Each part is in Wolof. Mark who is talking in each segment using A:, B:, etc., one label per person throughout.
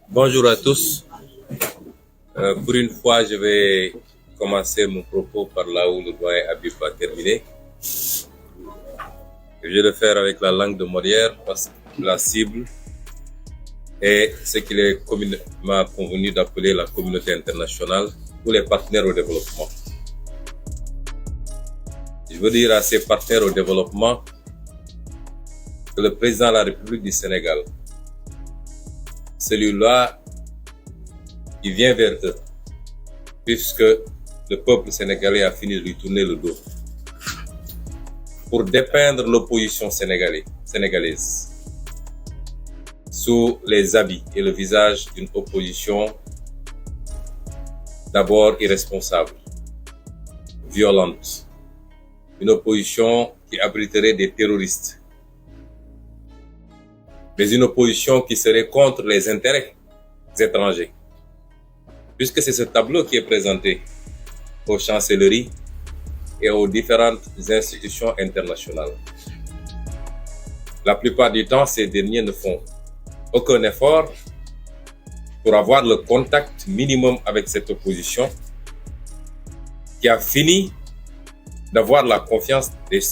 A: Bonjour à tous. Pour une fois, je vais commencer mon propos par là où le doyen Habib a terminé. Je vais le faire avec la langue de Molière parce que la cible est ce qu'il est communément convenu d'appeler la communauté internationale ou les partenaires au développement. Je veux dire à ces partenaires au développement que le président de la République du Sénégal, celui-là, il vient vers eux, puisque le peuple sénégalais a fini de lui tourner le dos, pour dépeindre l'opposition sénégalaise sous les habits et le visage d'une opposition d'abord irresponsable, violente, une opposition qui abriterait des terroristes, mais une opposition qui serait contre les intérêts étrangers. Puisque c'est ce tableau qui est présenté aux chancelleries et aux différentes institutions internationales. La plupart du temps, ces derniers ne font aucun effort pour avoir le contact minimum avec cette opposition qui a fini d'avoir la confiance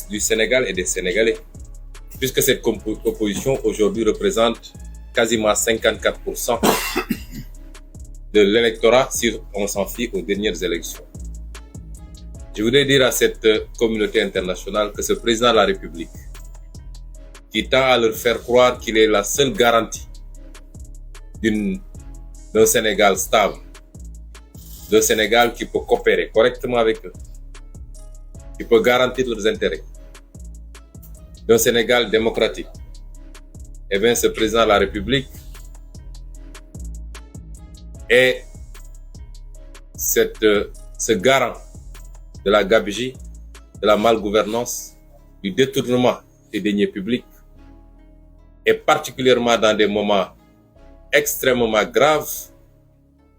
A: du Sénégal et des Sénégalais, puisque cette opposition aujourd'hui représente quasiment 54% de l'électorat si on s'en fie aux dernières élections. Je voudrais dire à cette communauté internationale que ce président de la République, qui tend à leur faire croire qu'il est la seule garantie d'un Sénégal stable, d'un Sénégal qui peut coopérer correctement avec eux, qui peut garantir leurs intérêts, d'un Sénégal démocratique, eh bien ce président de la République est ce garant de la gabegie, de la malgouvernance, du détournement des deniers publics, et particulièrement dans des moments extrêmement graves,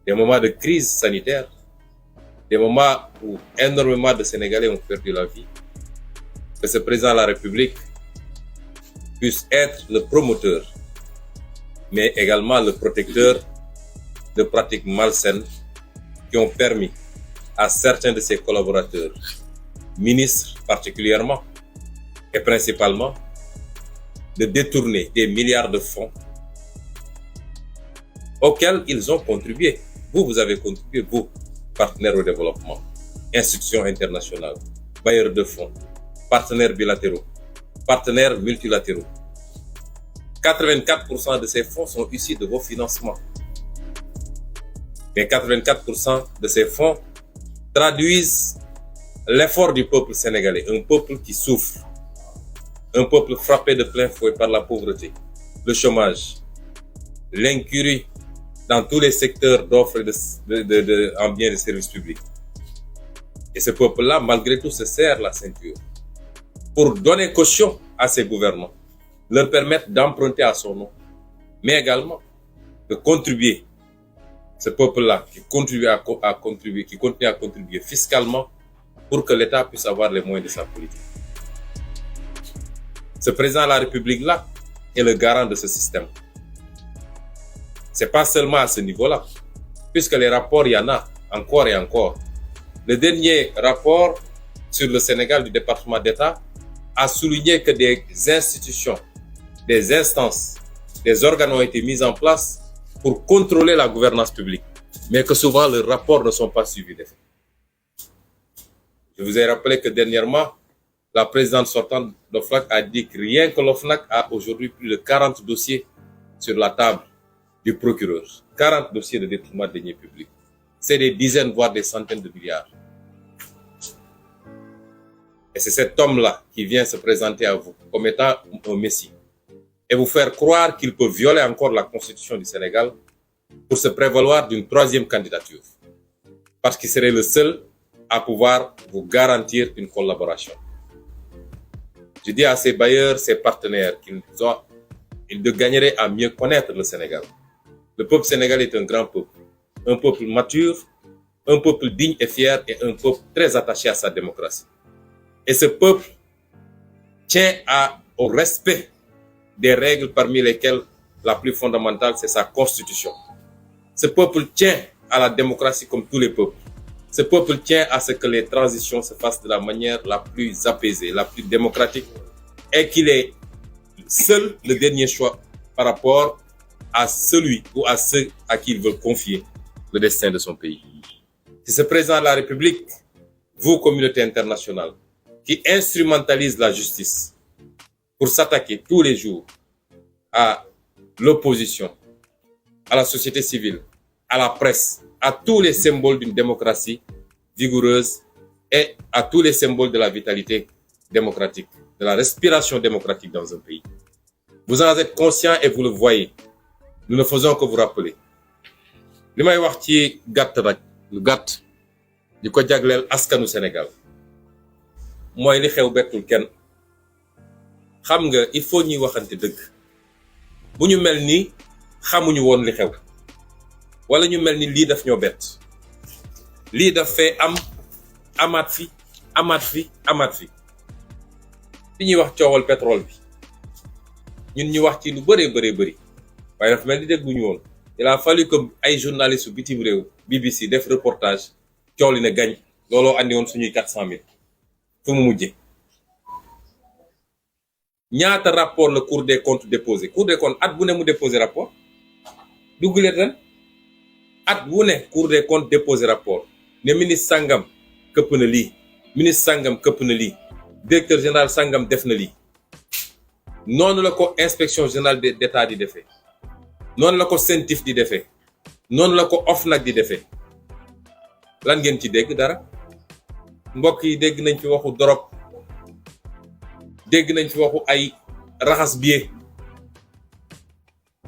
A: des moments de crise sanitaire, des moments où énormément de Sénégalais ont perdu la vie, que ce président de la République puisse être le promoteur, mais également le protecteur de pratiques malsaines qui ont permis à certains de ses collaborateurs, ministres particulièrement et principalement, de détourner des milliards de fonds auxquels ils ont contribué. Vous avez contribué, vous, partenaires au développement, institutions internationales, bailleurs de fonds, partenaires bilatéraux, partenaires multilatéraux. 84% de ces fonds sont issus de vos financements. Mais 84% de ces fonds traduisent l'effort du peuple sénégalais, un peuple qui souffre, un peuple frappé de plein fouet par la pauvreté, le chômage, l'incurie dans tous les secteurs d'offres en biens de services publics. Et ce peuple-là, malgré tout, se serre la ceinture pour donner caution à ses gouvernants, leur permettre d'emprunter à son nom, mais également de contribuer. Ce peuple-là qui continue à contribuer fiscalement pour que l'État puisse avoir les moyens de sa politique. Ce président de la République-là est le garant de ce système. C'est pas seulement à ce niveau-là, puisque les rapports, il y en a encore et encore. Le dernier rapport sur le Sénégal du département d'État a souligné que des institutions, des instances, des organes ont été mis en place pour contrôler la gouvernance publique, mais que souvent leurs rapports ne sont pas suivis d'effet. Je vous ai rappelé que dernièrement, la présidente sortante de l'OFNAC a dit que rien que l'OFNAC a aujourd'hui plus de 40 dossiers sur la table du procureur. 40 dossiers de détournement de deniers publics. C'est des dizaines, voire des centaines de milliards. Et c'est cet homme-là qui vient se présenter à vous comme étant un messie et vous faire croire qu'il peut violer encore la constitution du Sénégal pour se prévaloir d'une troisième candidature. Parce qu'il serait le seul à pouvoir vous garantir une collaboration. Je dis à ces bailleurs, ces partenaires qu'ils gagneraient à mieux connaître le Sénégal. Le peuple sénégalais est un grand peuple, un peuple mature, un peuple digne et fier et un peuple très attaché à sa démocratie. Et ce peuple tient au respect des règles parmi lesquelles la plus fondamentale, c'est sa constitution. Ce peuple tient à la démocratie comme tous les peuples. Ce peuple tient à ce que les transitions se fassent de la manière la plus apaisée, la plus démocratique, et qu'il est seul le dernier choix par rapport à celui ou à ceux à qui il veut confier le destin de son pays. C'est ce président de la République, vous, communauté internationale, qui instrumentalise la justice pour s'attaquer tous les jours à l'opposition, à la société civile, à la presse, à tous les symboles d'une démocratie vigoureuse et à tous les symboles de la vitalité démocratique, de la respiration démocratique dans un pays. Vous en êtes conscient et vous le voyez. Nous ne faisons que vous rappeler. li may wax ci gàtt nag lu gàtt di ko jagleel askanu Sénégal mooy li xew bettul kenn. xam nga il faut ñuy waxante dëgg. bu ñu mel ni xamuñu woon li xew wala ñu mel ni lii daf ñoo bett. lii daf fee am amaat fi fi ñuy wax coowal pétrole bi ñun ñu wax ci lu bëree bëri waaye dafa mel ni dégguñu woon. il a fallu que ay journalistes bitim réew BBC def reportage coow li ne gañ looloo andi woon suñuy 400 000 fu mu mujjee. ñaata rapport la Cour des comptes déposé Cour des comptes at bu ne mu déposé rapport dugguleet ren at bu ne Cour des comptes déposé rapport ne ministre sangam këpp na lii ministre sangam këpp na lii directeur général sangam def na lii. noonu la ko inspection générale d'État di defee. noonu la ko CENTIF di defee noonu la ko OFNAC di defee. lan ngeen ci dégg dara mbokk yi dégg nañ fi waxu drogue dégg nañ fi waxu ay raxas billet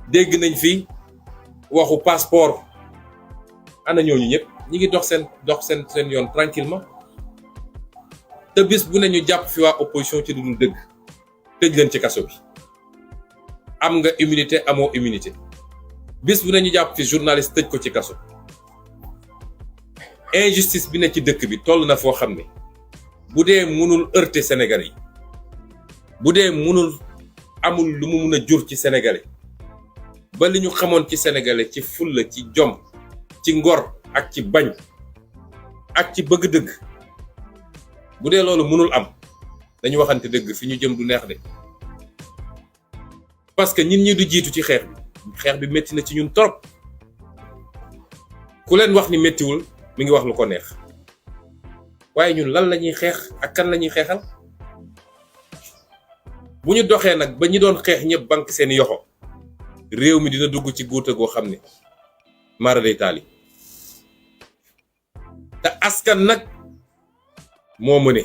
A: dégg nañ fi waxu passeport. ana ñooñu ñëpp ñi ngi dox seen yoon tranquillement te bis bu ne ñu jàpp fi waa opposition ci lu dul dëgg tëj leen ci kaso bi. am nga immunité amoo immunité bis bu ne ñu jàpp fi journaliste tëj ko ci kaso. injustice bi ne ci dëkk bi toll na foo xam ne bu dee mënul heurter Sénégalais yi bu dee mënul amul lu mu mun a jur ci Sénégalais ba li ñu xamoon ci Sénégalais ci fulla ci jom ci ngor ak ci bañ ak ci bëgg dëgg bu dee loolu mënul am dañu waxante dëgg fi ñu jëm du neex de. parce que ñun ñi du jiitu ci xeex bi métti na ci ñun trop ku leen wax ni méttiwul mi ngi wax lu ko neex waaye ñun lan la ñuy xeex ak kan la ñuy xeexal. bu ñu doxee nag ba ñi doon xeex ñëpp banque seen yoxo réew mi dina dugg ci guuta goo xam ne mara day taali te askan nag moo mëne.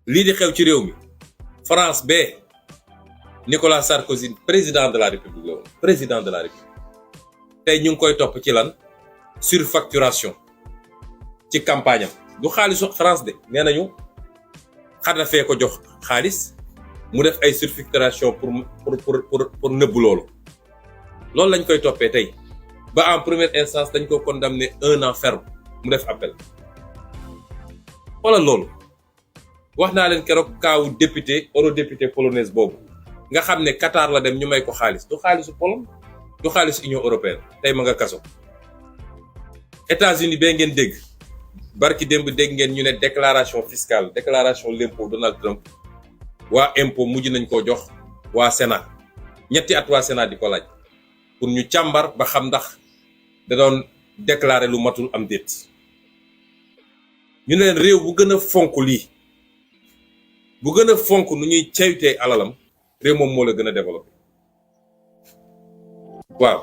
A: lii di xew ci réew mi France bee Nicolas Sarkozy président de la République la woon président de la République tey ñu ngi koy topp ci lan surfacturation ci campagne am du xaalisu France de nee nañu Kadhafi ko jox xaalis mu def ay surfacturation pour nëbbu loolu lañ koy toppee tey ba en première instance dañ ko condamné 1 an ferme mu def appel. xoolal loolu wax naa leen keroog kaawu député eurodéputé polonaise boobu nga xam ne Qatar la dem ñu may ko xaalis du xaalisu Pologne du xaalisu Union européenne tey ma nga kaso. États-Unis bee ngeen dégg barki démb dégg ngeen ñu ne déclaration fiscale déclaration l'impôt Donald Trump waa impôt mujj nañ koo jox waa Sénat ñetti at waa Sénat di ko laaj pour ñu càmbar ba xam ndax da doon déclarer lu matul am déet. ñu ne leen réew bu gën a fonk lii bu gën a fonk nu ñuy ceytee alalam réew moom moo la gën a développé. waaw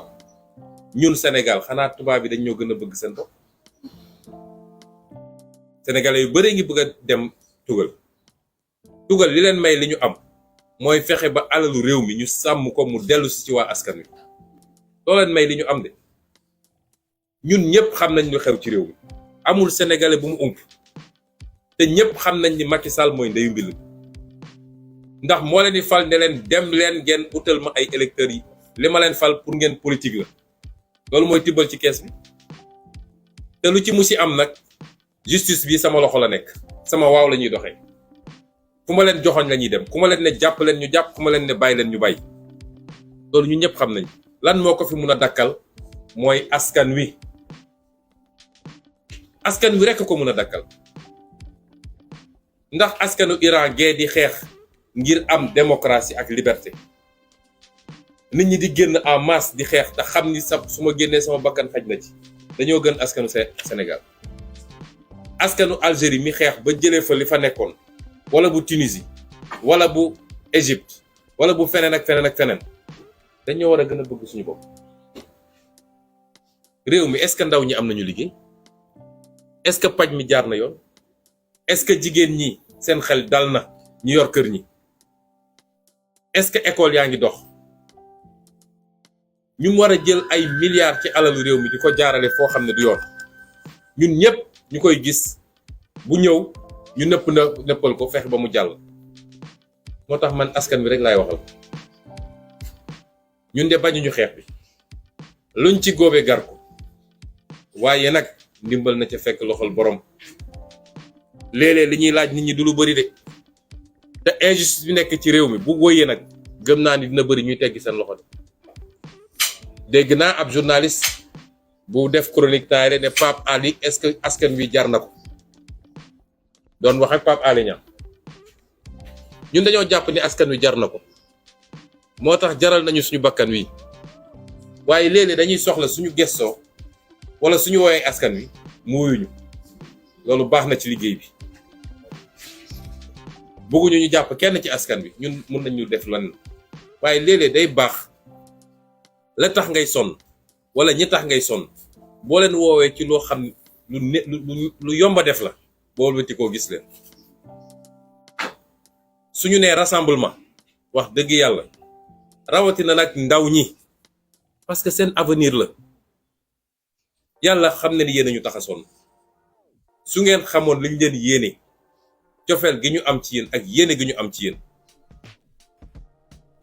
A: ñun Sénégal xanaa tubaab bi dañ ñoo gën a bëgg seen bopp. Sénégalais yu bëree ngi bëgg a dem tugal li leen may li ñu am mooy fexe ba alalu réew mi ñu sàmm ko mu dellu si ci waa askan wi loo leen may li ñu am de. ñun ñëpp xam nañ lu xew ci réew mi amul sénégalais bu mu ump te ñëpp xam nañ ni Macky Sall mooy ndeyu mbil ndax moo leen di fal ne leen dem leen ngeen utal ma ay électeurs yi li ma leen fal pour ngeen politique la loolu mooy tibbal ci kees bi. te lu ci musi am nag justice bi sama loxo la nekk sama waaw la ñuy doxee fu ma leen joxoñ la ñuy dem ku ma leen ne jàpp leen ñu jàpp ku ma leen ne bàyyi leen ñu bàyyi loolu ñu ñëpp xam nañ lan moo ko fi mun a dakkal mooy askan wi rekk ko mun a dakkal ndax askanu Iran gee di xeex ngir am démocratie ak liberté nit ñi di génn en masse di xeex te xam ni su ma génnee sama bakkan xaj na ci dañoo gën askanu Sénégal askanu Algérie mi xeex ba jëlee fa li fa nekkoon wala bu Tunisie wala bu Égypte wala bu feneen ak feneen ak feneen dañoo war a gën a bëgg suñu bopp. réew mi est-ce que ndaw ñi am nañu liggéey est-ce que paj mi jaar na yoon est-ce que jigéen ñi seen xel dal na ñu yor kër ñi est-ce que école yaa ngi dox ñu war a jël ay milliards ci alalu réew mi di ko jaarale foo xam ne du yoon ñun ñëpp ñu koy gis bu ñëw ñu nëppal ko fexe ba mu jàll. moo tax man askan wi rek laay waxal ñun de bañuñu xeex bi luñ ci góobee gar ko waaye nag ndimbal na ca fekk loxol borom léeg-léeg li ñuy laaj nit ñi du lu bari de te injustice bi nekk ci réew mi bu wóyee nag gëm naa ni dina bari ñuy teggi seen loxo de. dégg naa ab journaliste bu def chronique taay ne Pape Ali est-ce que askan wi jar na ko doon wax ak Pape Ali Niang ñun dañoo jàpp ni askan wi jar na ko moo tax jaral nañu suñu bakkan wi waaye léeg-léeg dañuy soxla suñu gestoo wala suñu woowee askan wi mu wuyuñu loolu baax na ci liggéey bi bëgguñu ñu jàpp kenn ci askan wi ñun mun nañu def lan waaye léeg-léeg day baax la tax ngay sonn wala ñi tax ngay sonn boo leen woowee ci loo xam lu yomba def la boo wëti koo gis leen suñu nee rassemblement wax dëgg yàlla rawatina nag ndaw ñi parce que seen avenir la yàlla xam ne ni yéen ñu tax a sonn su ngeen xamoon liñ leen yéene cofeel gi ñu am ci yéen ak yéene gi ñu am ci yéen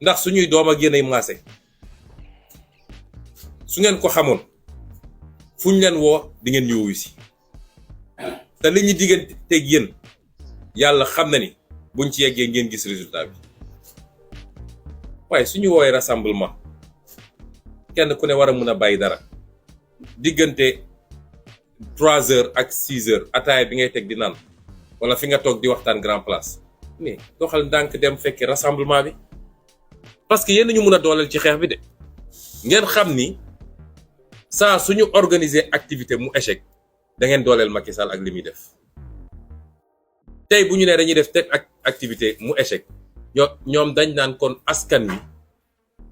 A: ndax suñuy doom ak yéen ay maase su ngeen ko xamoon fu ñu leen woo di ngeen ñu wuyu si te li ñu digganteeg yéen yàlla xam na ni buñ ci yeggee ngeen gis résultat bi waaye suñu woowee rassemblement kenn ku ne war a mën a bàyyi dara diggante 3 heures ak 6 heures ataaya bi ngay teg di naan wala fi nga toog di waxtaan grand place mais doxal ndànk dem fekki rassemblement bi parce que yéen ñu mën a dooleel ci xeex bi de ngeen xam ni saa suñu organiser activité mu échec da ngeen dooleel Macky Sall ak li muy def tey bu ñu nee dañuy def teg ak activité mu échec ñoom dañ naan kon askan wi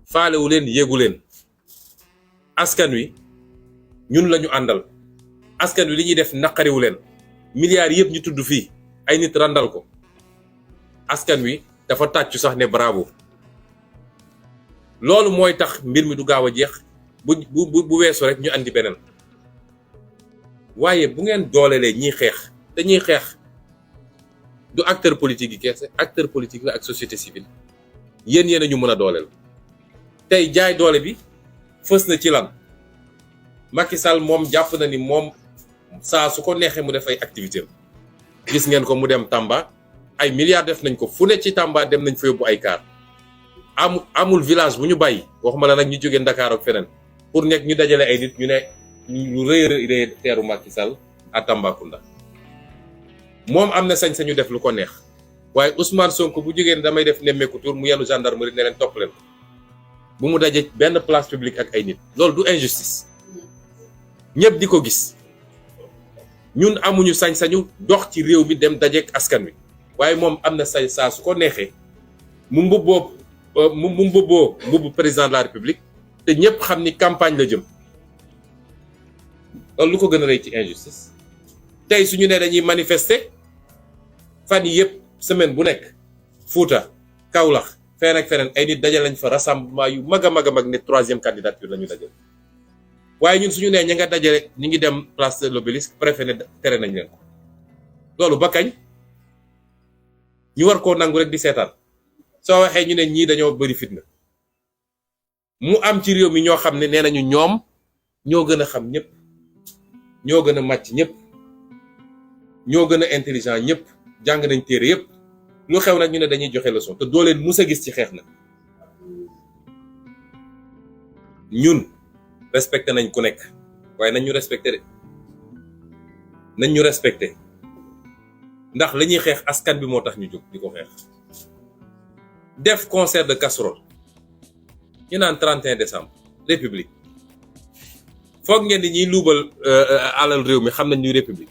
A: faalewu leen yéegu leen askan wi ñun la ñu àndal askan wi li ñuy def naqariwu leen milliards yëpp ñu tudd fii ay nit randal ko askan wi dafa tàccu sax ne bravo loolu mooy tax mbir mi du gaaw a jeex bu weesu rek ñu andi beneen waaye bu ngeen doolelee ñiy xeex te ñiy xeex du acteur politique yi kese acteur politique la ak société civile yéen a ñu mën a dooleel tey jaay doole bi fës na ci lan Macky Sall moom jàpp na ni moom saa su ko neexee mu def ay activité gis ngeen ko mu dem Tamba ay milliards def nañ ko fu ne ci Tamba dem nañ fa yóbbu ay car amul village bu ñu bàyyi waxuma la nag ñu jógee Dakar ak feneen pour nekk ñu dajale ay nit ñu ne lu rëy teeru Macky Sall à Tambacounda moom am na sañ-sañu def lu ko neex waaye Ousmane Sonko bu jógee damay def nemmeeku tour mu yenu gendarmerie ne leen topp leen bu mu daje benn place publique ak ay nit loolu du injustice ñëpp di ko gis ñun amuñu sañ-sañu dox ci réew mi dem dajeek askan wi waaye moom am na sañ saa su ko neexee mu mbubboo mbubbu président de la république te ñëpp xam ni campagne la jëm loolu lu ko gën a rëy ci injustice tey suñu ne dañuy manifester fan yi yëpp semaine bu nekk Fouta Kaolack feneen ak feneen ay nit dajal lañ fa rassemblement yu mag a mag a mag ne 3e candidature la ñu dajal waaye ñun suñu nee ña nga dajale ñi ngi dem place de l'Obélisque préfet ne tere nañ leen ko loolu ba kañ ñu war koo nangu rek di seetaan soo waxee ñu ne ñii dañoo bëri fitna mu am ci réew mi ñoo xam ne nee nañu ñoom ñoo gën a xam ñëpp ñoo gën a màcc ñëpp ñoo gën a intelligent ñëpp jàng nañ téere yëpp lu xew nag ñu ne dañuy joxe leçon te doo leen mus a gis ci xeex nag ñun respecté nañ ku nekk waaye nañ ñu respecté de nañ ñu respecté ndax la ñuy xeex askan bi moo tax ñu jóg di ko xeex. def concert de casserole ñu naan 31 décembre république foog ngeen di ñuy luubal alal réew mi xam nañ ñuy république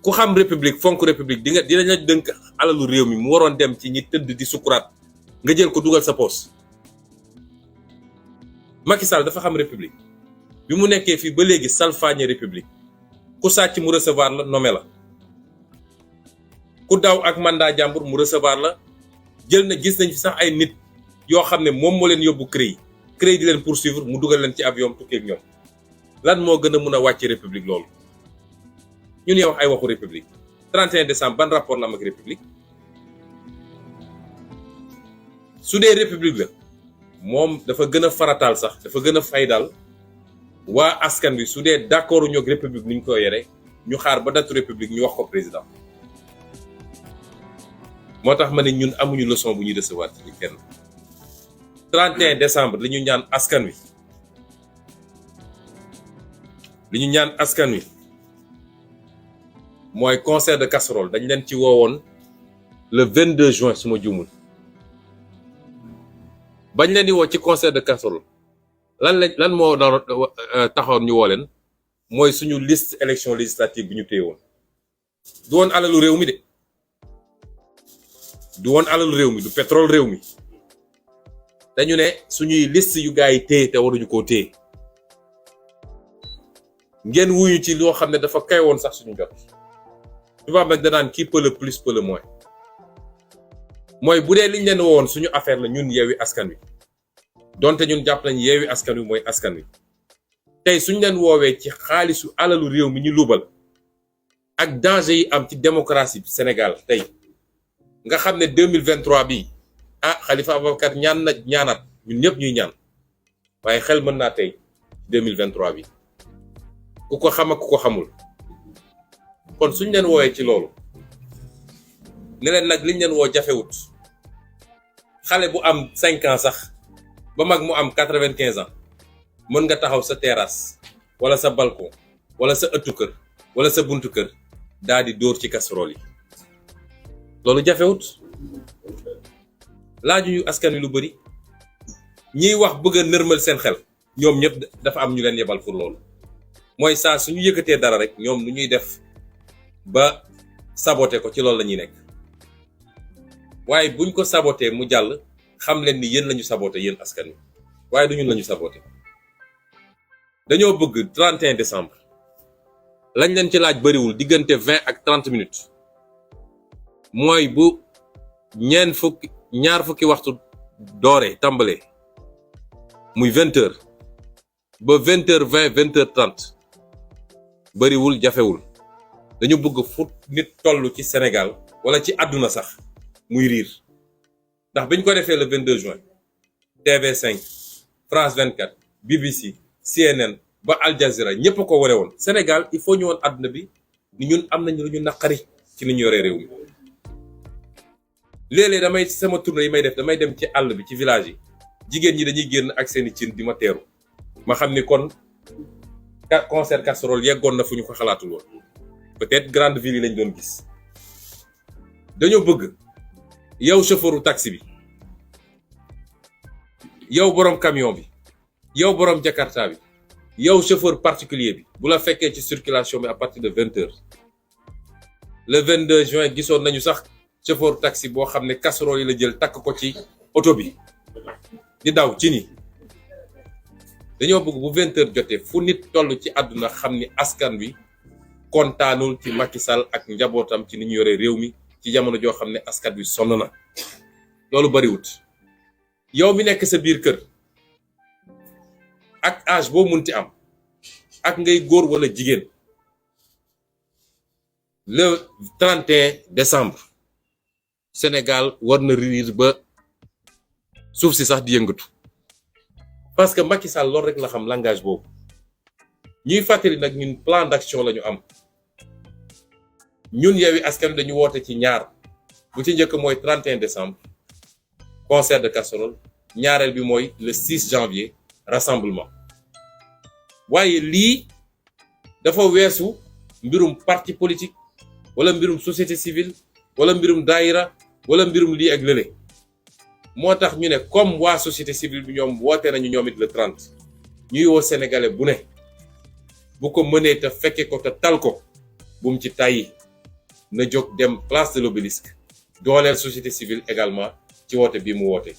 A: ku xam république fonk république dinañ la dënk alalu réew mi mu waroon dem ci ñi tëdd di sukuraat nga jël ko dugal sa poos. Macky Sall dafa xam république bi mu nekkee fii ba léegi salfaañe république ku sàcc mu recevoir la nommé la ku daw ak mandat jàmbur mu recevoir la jël na gis nañ fi sax ay nit yoo xam ne moom moo leen yóbbu CREI di leen poursuivre mu dugal leen ci avion tukkee ak ñoom lan moo gën a mun a wàcc république loolu. ñun ñuy wax ay waxu république 31 décembre ban rapport la am ak république su dee république la moom dafa gën a farataal sax dafa gën a faydaal waa askan bi su dee d'accord ñoo ak république ni ñu ko yore ñu xaar ba datu république ñu wax ko président. moo tax ma ne ñun amuñu leçon bu ñuy recevoir ci kenn 31 décembre li ñu ñaan askan wi mooy concert de casserole dañ leen ci woowoon le 22 juin su ma juumul bañ leen di woo ci concert de casserole lan moo doon taxoon ñu woo leen mooy suñu liste élection législative bi ñu téye woon du woon alalu réew mi de du woon alalu réew mi du pétrole réew mi dañu ne suñuy liste yu gars yi téye te waruñu koo téye ngeen wuyu ci loo xam ne dafa kay woon sax suñu jot tubaab nag danaan qui peut le plus peut le moins mooy bu dee liñ leen woon suñu affaire la ñun Yewwi Askan Wi donte ñun jàpp nañ Yewwi Askan Wi mooy askan wi tey suñ leen woowee ci xaalisu alalu réew mi ñu lubal ak danger yi am ci démocratie Sénégal tey nga xam ne 2023 bii Khalifa Ababacar ñaanaat ñun ñëpp ñuy ñaan waaye xel mën naa tey 2023 bi ku ko xam ak ku ko xamul kon suñ leen woowee ci loolu ne leen nag liñ leen woo jafewut xale bu am 5 ans sax ba mag mu am 95 ans mën nga taxaw sa terrasse wala sa balcon wala sa ëttu kër wala sa buntu kër daal di dóor ci casserole yi loolu jafewut laajuñu askan wi lu bari ñiy wax bëgg a nërmal seen xel ñoom ñëpp dafa am ñu leen yebal pour loolu mooy saa suñu yëkkatee dara rek ñoom lu ñuy def ba saboté ko ci loolu la ñuy nekk waaye buñ ko saboté mu jàll xam leen ni yéen lañu saboté yéen askan wi waaye du ñun lañu saboté dañoo bëgg 31 décembre lañ leen ci laaj bariwul diggante 20 ak 30 minutes mooy bu ñaar fukki waxtu dooree tàmbalee muy 20h ba 20h20 20h30 bariwul jafewul dañu bëgg fu nit toll ci Sénégal wala ci àdduna sax muy riir ndax biñ ko defee le 22 juin TV5 France 24 BBC CNN ba Al Jazeera ñëpp ko wane woon Sénégal il faut ñu woon àdduna bi ni ñun am nañu lu ñu naqari ci ni ñu yoree réew mi léeg-léeg damay sama tournée yi may def damay dem ci àll bi ci village yi jigéen ñi dañuy génn ak seeni cin di ma teeru ma xam ni kon concert casserole yeggoon na fu ñu ko xalaatul woon peut-être grande ville yi lañ doon gis dañoo bëgg yow chauffeuru taxi bi yow borom camion bi yow borom jakarta bi yow chauffeur particulier bi bu la fekkee ci circulation bi à partir de 20h le 22 juin gisoon nañu sax chauffeur taxi boo xam ne casserole yi la jël takk ko ci oto bi di daw ci ni dañoo bëgg bu 20h jotee fu nit toll ci àdduna xam ni askan wi kontaanul ci Macky Sall ak njabootam ci ni ñu yoree réew mi ci jamono joo xam ne askan wi sonn na loolu bariwut yow mi nekk sa biir kër ak âge boo munti am ak ngay góor wala jigéen le 31 décembre Sénégal war na riir ba suuf si sax di yëngatu parce que Macky Sall loolu rek la xam langage boobu ñuy fàttali nag ñun plan d'action la ñu am ñun Yewwi Askan Wi dañu woote ci ñaar bu ci njëkk mooy 31 décembre concert de casserole ñaareel bi mooy le 6 janvier rassemblement waaye lii dafa weesu mbirum parti politique wala mbirum société civile wala mbirum daayira wala mbirum lii ak lële moo tax ñu ne comme waa société civile bi ñoom woote nañu ñoom it le 30 ñuy woo sénégalais bu ne bu ko mënee te fekke ko te tal ko bu mu ci tàyyi na jóg dem place de l'Obélisque dooleel société civile également ci woote bi mu woote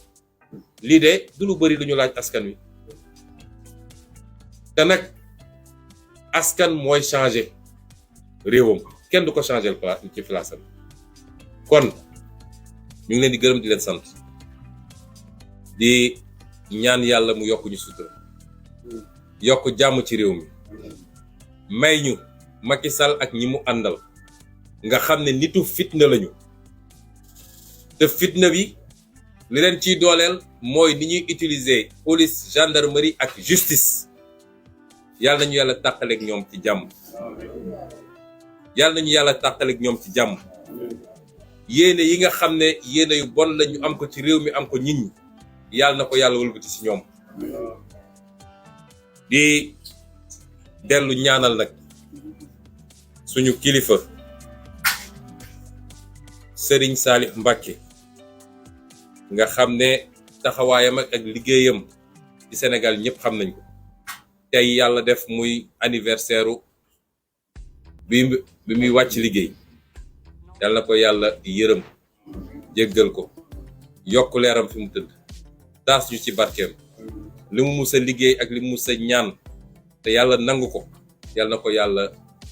A: lii de du lu bari lu ñu laaj askan wi te nag askan mooy changer réewam kenn du ko changer ci place am kon ñu ngi leen di gërëm di leen sant di ñaan yàlla mu yokk ñu sutura yokk jàmm ci réew mi may ñu Macky Sall ak ñi mu àndal nga xam ne nitu fitna lañu te fitna bi li leen ciy dooleel mooy ni ñuy utiliser police gendarmerie ak justice yàlla nañu yàlla tàqaleeg ñoom ci jàmm yàlla nañu yàlla tàqaleeg ñoom ci jàmm yéene yi nga xam ne yéene yu bon la ñu am ko ci réew mi am ko nit ñi yàlla na ko yàlla wëlbati ci ñoom di dellu ñaanal nag suñu kilifa Serigne Salif Mbacké nga xam ne taxawaayam ak liggéeyam ci Sénégal ñëpp xam nañ ko tey yàlla def muy anniversaire bi muy wàcc liggéey yàlla na ko yàlla yërëm jéggal ko yokk leeram fi mu tëdd taas ñu ci barkeem li mu mus a liggéey ak li mu mus a ñaan te yàlla nangu ko yàlla na ko yàlla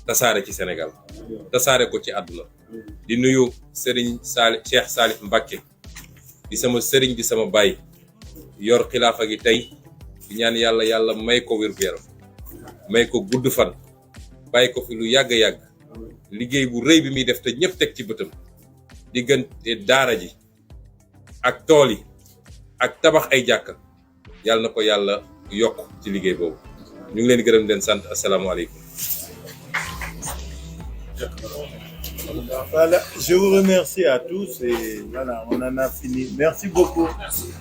A: tasaare ci Sénégal tasaare ko ci àdduna di nuyu Serigne Cheikh Salif Mbacké di sama sëriñ di sama baay yor xilaafa gi tey di ñaan yàlla may ko wér-gu-yaram may ko gudd fan bàyyi ko fi lu yàgg-yàgg liggéey bu rëy bi muy def te ñëpp teg ci bëtam diggante daara ji ak tool yi ak tabax ay jàkka yàlla na ko yàlla yokk ci liggéey boobu ñu ngi leen di gërëm di leen sant asalaamaaleykum.
B: Voilà, je vous remercie à tous et voilà, on en a fini. Merci beaucoup. Merci.